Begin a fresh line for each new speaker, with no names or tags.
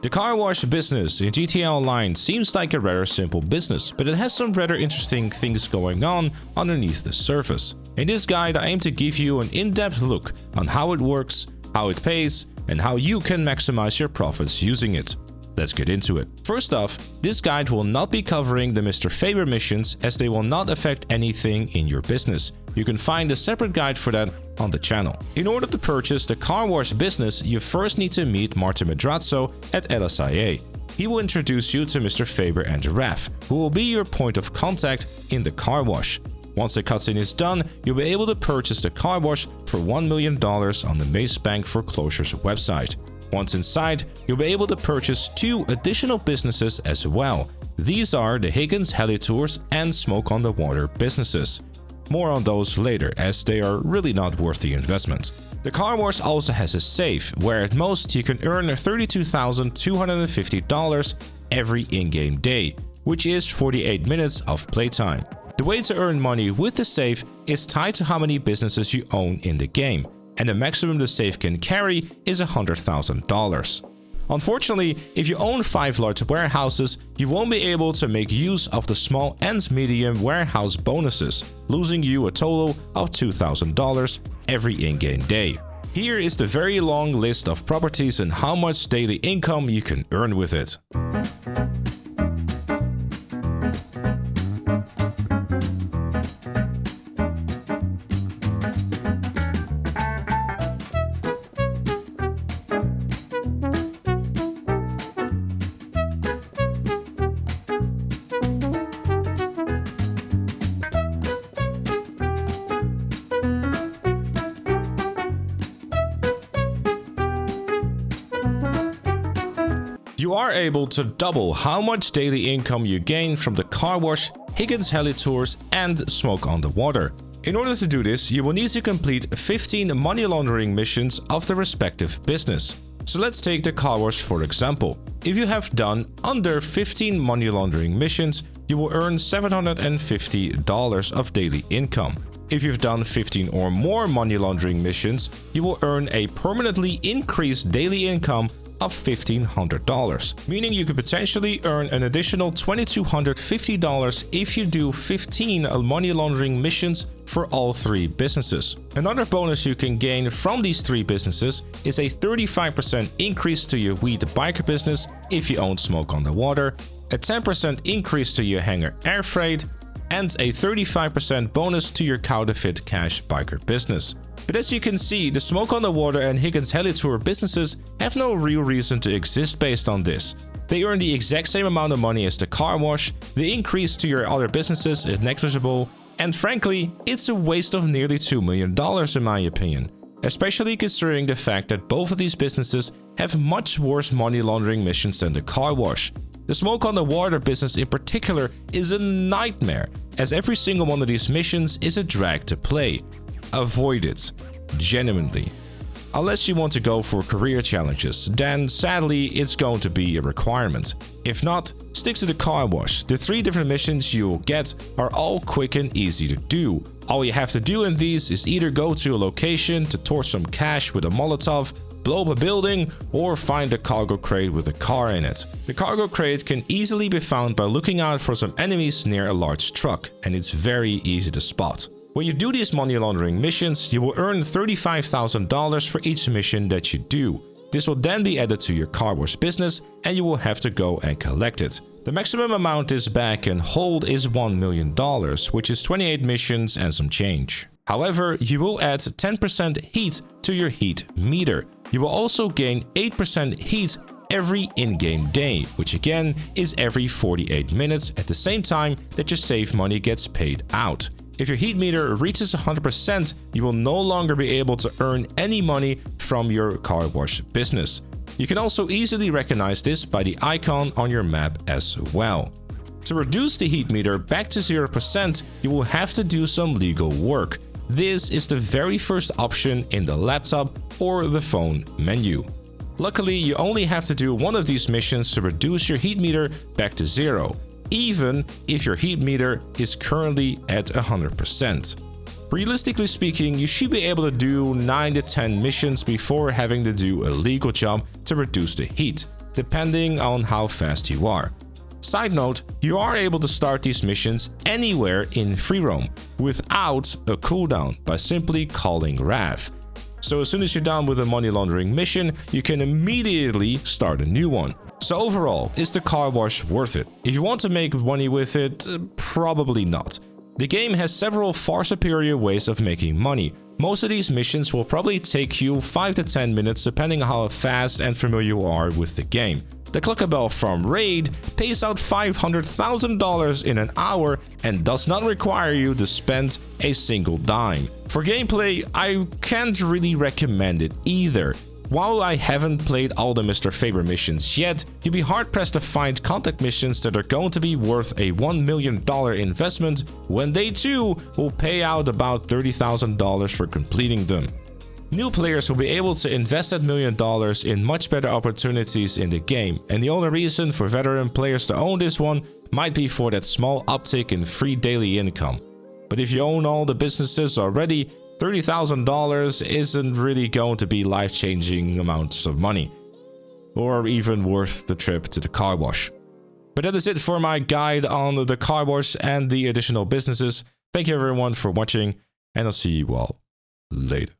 The car wash business in GTA Online seems like a rather simple business, but it has some rather interesting things going on underneath the surface. In this guide, I aim to give you an in-depth look on how it works, how it pays, and how you can maximize your profits using it. Let's get into it. First off, this guide will not be covering the Mr. Faber missions as they will not affect anything in your business. You can find a separate guide for that on the channel. In order to purchase the car wash business, you first need to meet Martin Madrazo at LSIA. He will introduce you to Mr. Faber and Raf, who will be your point of contact in the car wash. Once the cutscene is done, you'll be able to purchase the car wash for $1 million on the Mace Bank Foreclosures website. Once inside, you'll be able to purchase 2 additional businesses as well. These are the Higgins Helitours and Smoke on the Water businesses. More on those later, as they are really not worth the investment. The car wash also has a safe, where at most you can earn $32,250 every in-game day, which is 48 minutes of playtime. The way to earn money with the safe is tied to how many businesses you own in the game, and the maximum the safe can carry is $100,000. Unfortunately, if you own 5 large warehouses, you won't be able to make use of the small and medium warehouse bonuses, losing you a total of $2,000 every in-game day. Here is the very long list of properties and how much daily income you can earn with it. You are able to double how much daily income you gain from the car wash, Higgins Helitours, and Smoke on the Water. In order to do this, you will need to complete 15 money laundering missions of the respective business. So let's take the car wash for example. If you have done under 15 money laundering missions, you will earn $750 of daily income. If you've done 15 or more money laundering missions, you will earn a permanently increased daily income of $1,500, meaning you could potentially earn an additional $2,250 if you do 15 money laundering missions for all 3 businesses. Another bonus you can gain from these 3 businesses is a 35% increase to your weed biker business if you own Smoke on the Water, a 10% increase to your hangar air freight, and a 35% bonus to your counterfeit cash biker business. But as you can see, the Smoke on the Water and Higgins Helitour businesses have no real reason to exist based on this. They earn the exact same amount of money as the car wash, the increase to your other businesses is negligible, and frankly, it's a waste of nearly $2 million in my opinion. Especially considering the fact that both of these businesses have much worse money laundering missions than the car wash. The Smoke on the Water business in particular is a nightmare, as every single one of these missions is a drag to play. Avoid it, genuinely. Unless you want to go for career challenges, then sadly it's going to be a requirement. If not, stick to the car wash. The 3 different missions you'll get are all quick and easy to do. All you have to do in these is either go to a location to torch some cash with a Molotov, blow up a building, or find a cargo crate with a car in it. The cargo crate can easily be found by looking out for some enemies near a large truck, and it's very easy to spot. When you do these money laundering missions, you will earn $35,000 for each mission that you do. This will then be added to your car wash business and you will have to go and collect it. The maximum amount this bag can hold is $1 million, which is 28 missions and some change. However, you will add 10% heat to your heat meter. You will also gain 8% heat every in-game day, which again is every 48 minutes at the same time that your save money gets paid out. If your heat meter reaches 100%, you will no longer be able to earn any money from your car wash business. You can also easily recognize this by the icon on your map as well. To reduce the heat meter back to 0%, you will have to do some legal work. This is the very first option in the laptop or the phone menu. Luckily, you only have to do one of these missions to reduce your heat meter back to 0. Even if your heat meter is currently at 100%. Realistically speaking, you should be able to do 9 to 10 missions before having to do a legal jump to reduce the heat. depending on how fast you are. Side note, you are able to start these missions anywhere in free roam without a cooldown by simply calling Rav. So as soon as you're done with a money laundering mission, you can immediately start a new one. So overall, is the car wash worth it? If you want to make money with it, probably not. The game has several far superior ways of making money. Most of these missions will probably take you 5 to 10 minutes depending on how fast and familiar you are with the game. The Cluckabell from Raid pays out $500,000 in an hour and does not require you to spend a single dime. For gameplay, I can't really recommend it either. While I haven't played all the Mr. Faber missions yet, you'll be hard-pressed to find contact missions that are going to be worth a $1 million investment when they too will pay out about $30,000 for completing them. New players will be able to invest that $1 million in much better opportunities in the game, and the only reason for veteran players to own this one might be for that small uptick in free daily income. But if you own all the businesses already, $30,000 isn't really going to be life-changing amounts of money, or even worth the trip to the car wash. But that is it for my guide on the car wash and the additional businesses. Thank you everyone for watching, and I'll see you all later.